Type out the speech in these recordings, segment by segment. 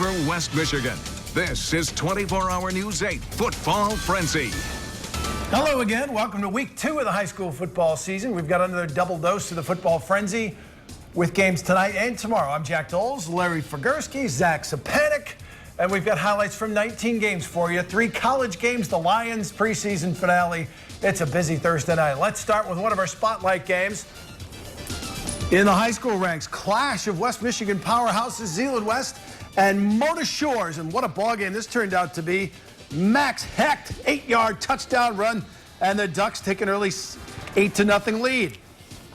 over West Michigan. This is 24-Hour News 8 Football Frenzy. Hello again. Welcome to week 2 of the high school football season. We've got another double dose of the Football Frenzy with games tonight and tomorrow. I'm Jack Doles, Larry Figursky, Zach Sapanik, and we've got highlights from 19 games for you. 3 college games, the Lions preseason finale. It's a busy Thursday night. Let's start with one of our spotlight games. In the high school ranks, clash of West Michigan powerhouses, Zeeland West and Mona Shores. And what a ball game this turned out to be. Max Hecht, 8-yard touchdown run, and the Ducks take an early 8-0 lead.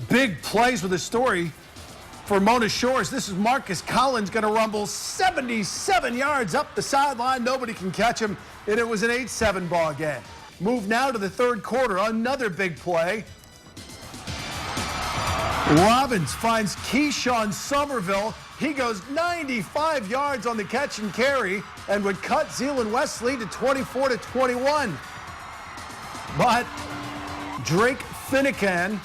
Big plays with the story for Mona Shores. This is Marcus Collins going to rumble 77 yards up the sideline. Nobody can catch him, and it was an 8-7 ball game. Move now to the third quarter. Another big play. Robbins finds Keyshawn Somerville. He goes 95 yards on the catch and carry and would cut Zeeland West's lead to 24-21. But Drake Fincannon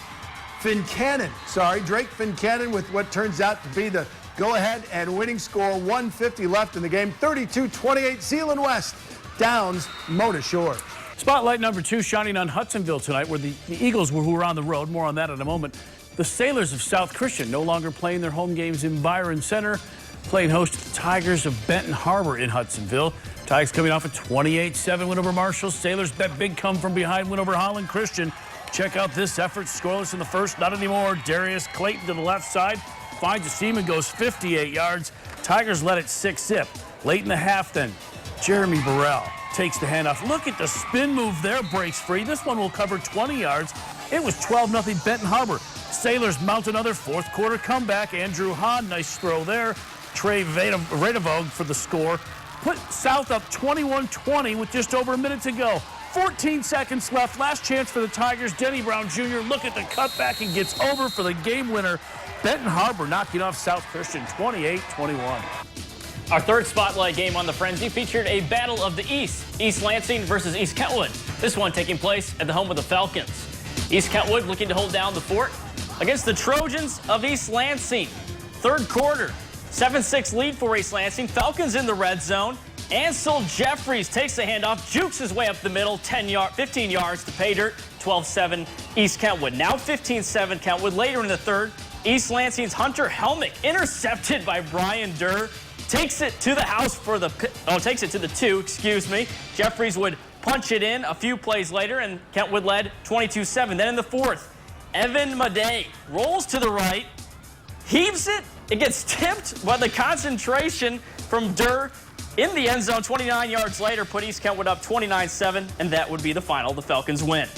with what turns out to be the go-ahead and winning score. 1:50 left in the game. 32-28. Zeeland West downs Mona Shores. Spotlight number 2 shining on Hudsonville tonight, where the Eagles who were on the road. More on that in a moment. The Sailors of South Christian no longer playing their home games in Byron Center, playing host to the Tigers of Benton Harbor in Hudsonville. Tigers coming off a 28-7 win over Marshall. Sailors bet big come from behind win over Holland Christian. Check out this effort. Scoreless in the first, not anymore. Darius Clayton to the left side finds a seam and goes 58 yards. Tigers let it 6-zip. Late in the half then, Jeremy Burrell takes the handoff. Look at the spin move there, breaks free. This one will cover 20 yards. It was 12-0 Benton Harbor. Sailors mount another fourth quarter comeback. Andrew Hahn, nice throw there. Trey Radevog for the score. Put South up 21-20 with just over a minute to go. 14 seconds left. Last chance for the Tigers. Denny Brown Jr. Look at the cutback and gets over for the game winner. Benton Harbor knocking off South Christian 28-21. Our third spotlight game on the Frenzy featured a battle of the East. East Lansing versus East Kentwood. This one taking place at the home of the Falcons. East Kentwood looking to hold down the fort against the Trojans of East Lansing. Third quarter, 7-6 lead for East Lansing. Falcons in the red zone. Ansel Jeffries takes the handoff, jukes his way up the middle, 15 yards to pay dirt, 12-7 East Kentwood. Now 15-7 Kentwood. Later in the third, East Lansing's Hunter Helmick intercepted by Brian Durr. Takes it to the house for the, takes it to the 2, excuse me. Jeffries would punch it in a few plays later, and Kentwood led 22-7. Then in the fourth, Evan Madej rolls to the right, heaves it. It gets tipped, but the concentration from Durr in the end zone 29 yards later put East Kentwood up 29-7, and that would be the final. The Falcons win.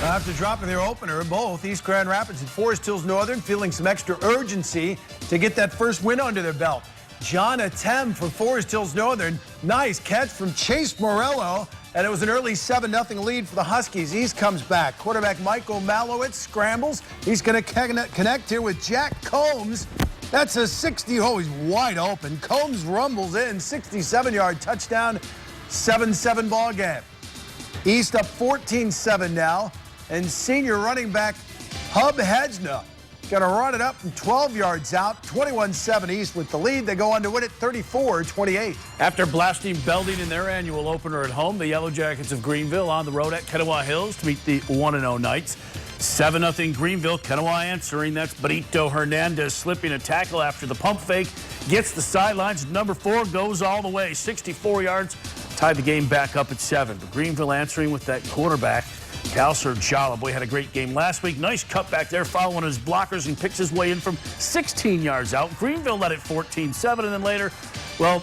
After dropping their opener, both East Grand Rapids and Forest Hills Northern feeling some extra urgency to get that first win under their belt. John Atem for Forest Hills Northern. Nice catch from Chase Morello, and it was an early 7-0 lead for the Huskies. East comes back. Quarterback Michael Malowitz scrambles. He's going to connect here with Jack Combs. That's a 60. Oh, he's wide open. Combs rumbles in. 67-yard touchdown. 7-7 ball game. East up 14-7 now. And senior running back Hub Hedgna going to run it up from 12 yards out. 21-7 East with the lead. They go on to win it 34-28. After blasting Belding in their annual opener at home, the Yellow Jackets of Greenville on the road at Kennewaw Hills to meet the 1-0 Knights. 7-0 Greenville. Kennewaw answering. That's Brito Hernandez slipping a tackle after the pump fake. Gets the sidelines. Number 4 goes all the way. 64 yards. Tied the game back up at 7. But Greenville answering with that quarterback, Cal Serjala. Boy, had a great game last week. Nice cutback there, following his blockers and picks his way in from 16 yards out. Greenville led it 14-7, and then later, well,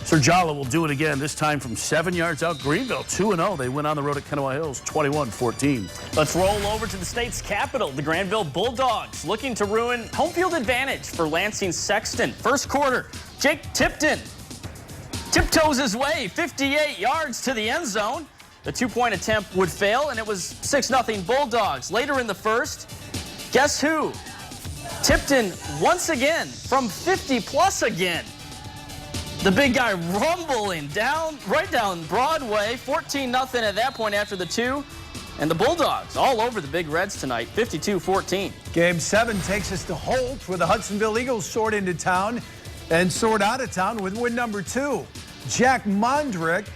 Serjala will do it again, this time from 7 yards out. Greenville 2-0. They win on the road at Kennewaw Hills 21-14. Let's roll over to the state's capital. The Granville Bulldogs looking to ruin home field advantage for Lansing Sexton. First quarter, Jake Tipton tiptoes his way 58 yards to the end zone. The 2-point attempt would fail, and it was 6-0 Bulldogs. Later in the first, guess who? Tipton once again from 50-plus again. The big guy rumbling right down Broadway. 14-0 at that point after the 2. And the Bulldogs all over the Big Reds tonight, 52-14. Game 7 takes us to Holt, where the Hudsonville Eagles soared into town. And Sword out of town with win number 2. Jack Mondrick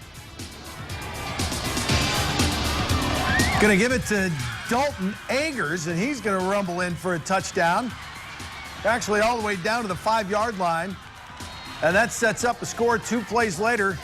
going to give it to Dalton Agers, and he's going to rumble in for a touchdown. Actually all the way down to the 5-yard line. And that sets up a score 2 plays later.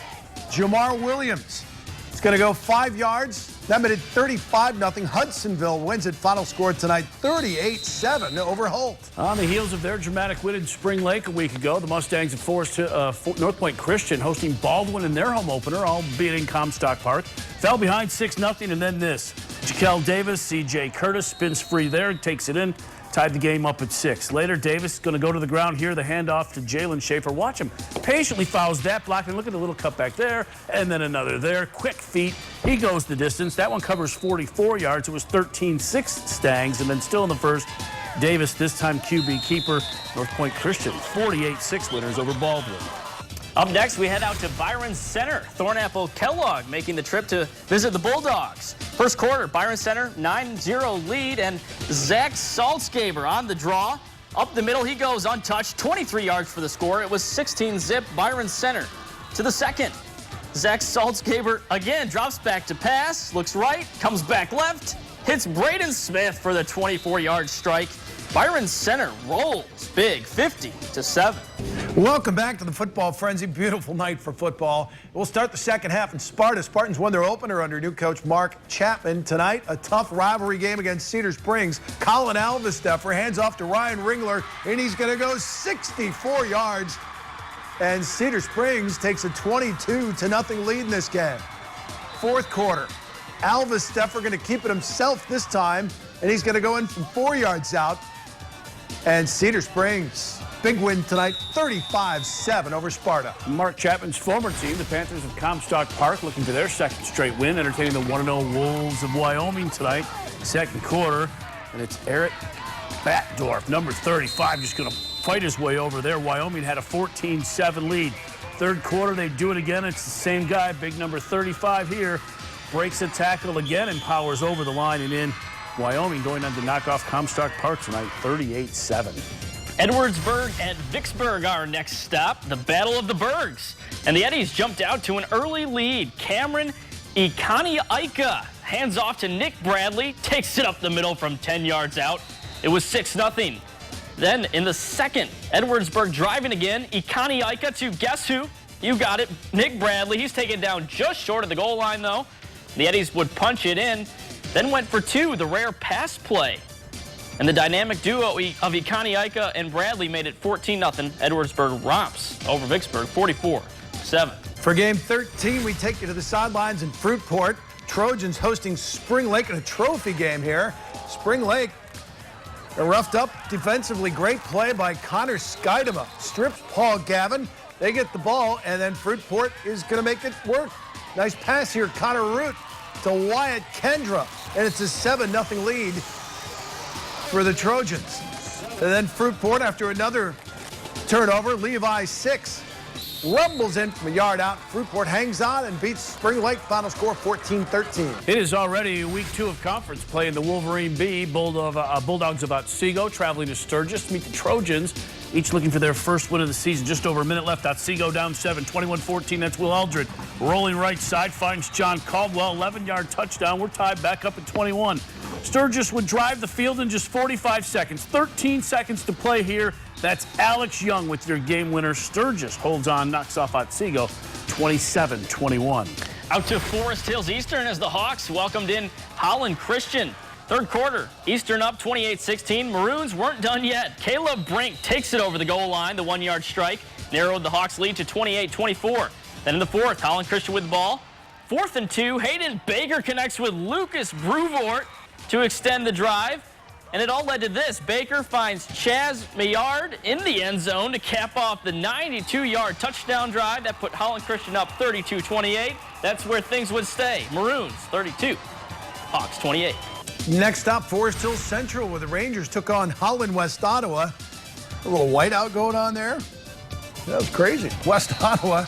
Jamar Williams is going to go 5 yards. That made it 35-0. Hudsonville wins it. Final score tonight, 38-7 over Holt. On the heels of their dramatic win in Spring Lake a week ago, the Mustangs have forced North Point Christian hosting Baldwin in their home opener, albeit in Comstock Park. Fell behind 6-0, and then this. Jaquel Davis, C.J. Curtis spins free there, takes it in. Tied the game up at 6. Later, Davis is going to go to the ground here. The handoff to Jalen Schaefer. Watch him. Patiently fouls that block. And look at the little cutback there. And then another there. Quick feet. He goes the distance. That one covers 44 yards. It was 13-6 Stangs. And then still in the first, Davis, this time QB keeper. North Point Christian, 48-6 winners over Baldwin. Up next, we head out to Byron Center. Thornapple Kellogg making the trip to visit the Bulldogs. First quarter, Byron Center, 9-0 lead, and Zach Saltzgaber on the draw. Up the middle, he goes untouched, 23 yards for the score. It was 16-zip, Byron Center to the second. Zach Saltzgaber again drops back to pass, looks right, comes back left, hits Braden Smith for the 24-yard strike. Byron Center rolls big, 50-7. Welcome back to the Football Frenzy. Beautiful night for football. We'll start the second half in Sparta. Spartans won their opener under new coach Mark Chapman. Tonight, a tough rivalry game against Cedar Springs. Colin Alvesteffer hands off to Ryan Ringler, and he's going to go 64 yards. And Cedar Springs takes a 22-0 lead in this game. Fourth quarter, Alvesteffer going to keep it himself this time, and he's going to go in from 4 yards out. And Cedar Springs, big win tonight, 35-7 over Sparta. Mark Chapman's former team, the Panthers of Comstock Park, looking for their second straight win, entertaining the 1-0 Wolves of Wyoming tonight. Second quarter, and it's Eric Batdorf, number 35, just going to fight his way over there. Wyoming had a 14-7 lead. Third quarter, they do it again. It's the same guy, big number 35 here. Breaks a tackle again and powers over the line and in. Wyoming going on to knock off Comstock Park tonight, 38-7. Edwardsburg at Vicksburg, our next stop, the Battle of the Bergs. And the Eddies jumped out to an early lead. Cameron Ikaniaika hands off to Nick Bradley, takes it up the middle from 10 yards out. It was 6-0. Then in the second, Edwardsburg driving again. Ikaniaika to guess who? You got it, Nick Bradley. He's taken down just short of the goal line, though. The Eddies would punch it in, then went for 2, the rare pass play. And the dynamic duo of Ikaniaika and Bradley made it 14-0. Edwardsburg romps over Vicksburg, 44-7. For game 13, we take you to the sidelines in Fruitport. Trojans hosting Spring Lake in a trophy game here. Spring Lake, they're roughed up defensively. Great play by Connor Skidema. Strips Paul Gavin. They get the ball, and then Fruitport is going to make it work. Nice pass here, Connor Root to Wyatt Kendra, and it's a 7-0 lead for the Trojans. And then Fruitport, after another turnover, Levi 6 rumbles in from a yard out. Fruitport hangs on and beats Spring Lake. Final score 14-13. It is already week 2 of conference play in the Wolverine B. Bulldogs of Otsego traveling to Sturgis to meet the Trojans, each looking for their first win of the season. Just over a minute left. Otsego down 7, 21-14. That's Will Eldred. Rolling right side, finds John Caldwell. 11-yard touchdown. We're tied back up at 21. Sturgis would drive the field in just 45 seconds. 13 seconds to play here. That's Alex Young with your game winner. Sturgis holds on, knocks off Otsego 27-21. Out to Forest Hills Eastern as the Hawks welcomed in Holland Christian. Third quarter, Eastern up 28-16. Maroons weren't done yet. Caleb Brink takes it over the goal line. The 1-yard strike narrowed the Hawks' lead to 28-24. Then in the fourth, Holland Christian with the ball. 4th and 2, Hayden Baker connects with Lucas Bruvort to extend the drive. And it all led to this. Baker finds Chaz Maillard in the end zone to cap off the 92-yard touchdown drive. That put Holland Christian up 32-28. That's where things would stay. Maroons 32, Hawks 28. Next up, Forest Hill Central, where the Rangers took on Holland West Ottawa. A little whiteout going on there. That was crazy. West Ottawa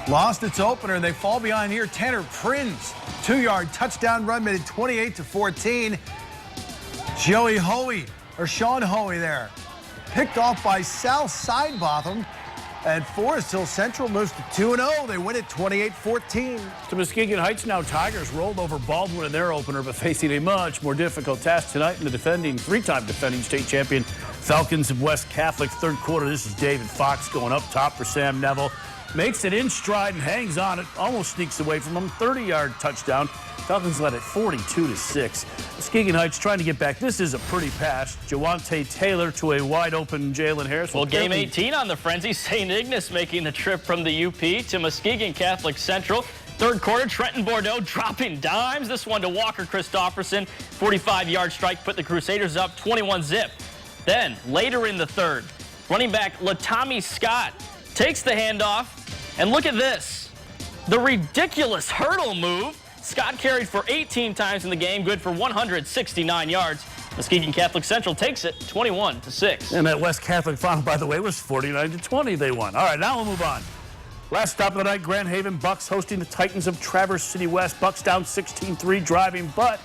lost its opener, and they fall behind here. Tanner Prinz, 2-yard touchdown run, made it 28-14. Joey Hoey, or Sean Hoey there, picked off by South Sidebotham. And Forest Hill Central moves to 2-0. They win it 28-14. To Muskegon Heights now, Tigers rolled over Baldwin in their opener, but facing a much more difficult task tonight in the three-time defending state champion Falcons of West Catholic. Third quarter, this is David Fox going up top for Sam Neville. Makes it in stride and hangs on it, almost sneaks away from him. 30-yard touchdown. Falcons led at 42-6. Muskegon Heights trying to get back. This is a pretty pass. Jawante Taylor to a wide-open Jalen Harris. Well, game 18 on the Frenzy. St. Ignace making the trip from the UP to Muskegon Catholic Central. Third quarter, Trenton Bordeaux dropping dimes. This one to Walker Christopherson. 45-yard strike put the Crusaders up 21-zip. Then, later in the third, running back Latami Scott takes the handoff. And look at this. The ridiculous hurdle move. Scott carried for 18 times in the game, good for 169 yards. Muskegon Catholic Central takes it 21-6. And that West Catholic final, by the way, was 49-20 they won. All right, now we'll move on. Last stop of the night, Grand Haven Bucks hosting the Titans of Traverse City West. Bucks down 16-3 driving, but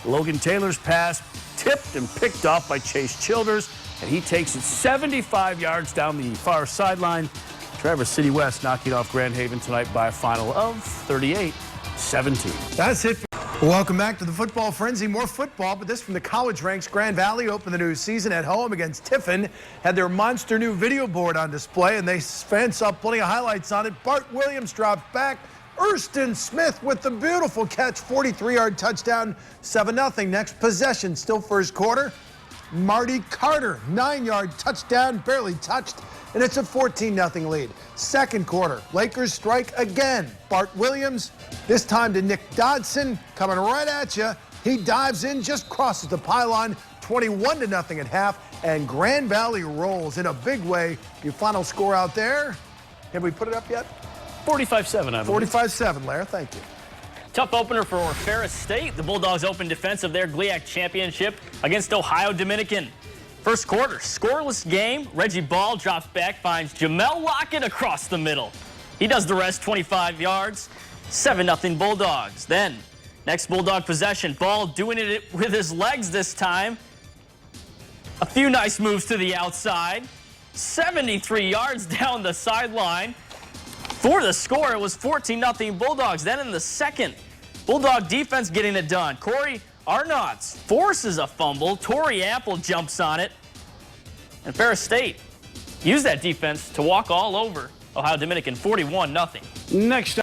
Logan Taylor's pass tipped and picked off by Chase Childers, and he takes it 75 yards down the far sideline. Traverse City West knocking off Grand Haven tonight by a final of 38-17. That's it. Welcome back to the Football Frenzy. More football, but this from the college ranks. Grand Valley opened the new season at home against Tiffin. Had their monster new video board on display, and they fence up plenty of highlights on it. Bart Williams dropped back. Erston Smith with the beautiful catch, 43-yard touchdown, 7-0. Next possession, still first quarter. Marty Carter, 9-yard touchdown, barely touched, and it's a 14-0 lead. Second quarter, Lakers strike again. Bart Williams, this time to Nick Dodson, coming right at you. He dives in, just crosses the pylon, 21-0 at half, and Grand Valley rolls in a big way. Your final score out there, have we put it up yet? 45-7, I believe. 45-7, Lara, thank you. Tough opener for Ferris State. The Bulldogs open defense of their GLIAC championship against Ohio Dominican. First quarter, scoreless game. Reggie Ball drops back, finds Jamel Lockett across the middle. He does the rest, 25 yards, 7-0 Bulldogs. Then, next Bulldog possession, Ball doing it with his legs this time. A few nice moves to the outside. 73 yards down the sideline. For the score, it was 14-0 Bulldogs. Then in the second, Bulldog defense getting it done. Corey Arnotts forces a fumble. Torrey Apple jumps on it. And Ferris State used that defense to walk all over Ohio Dominican, 41-0. Next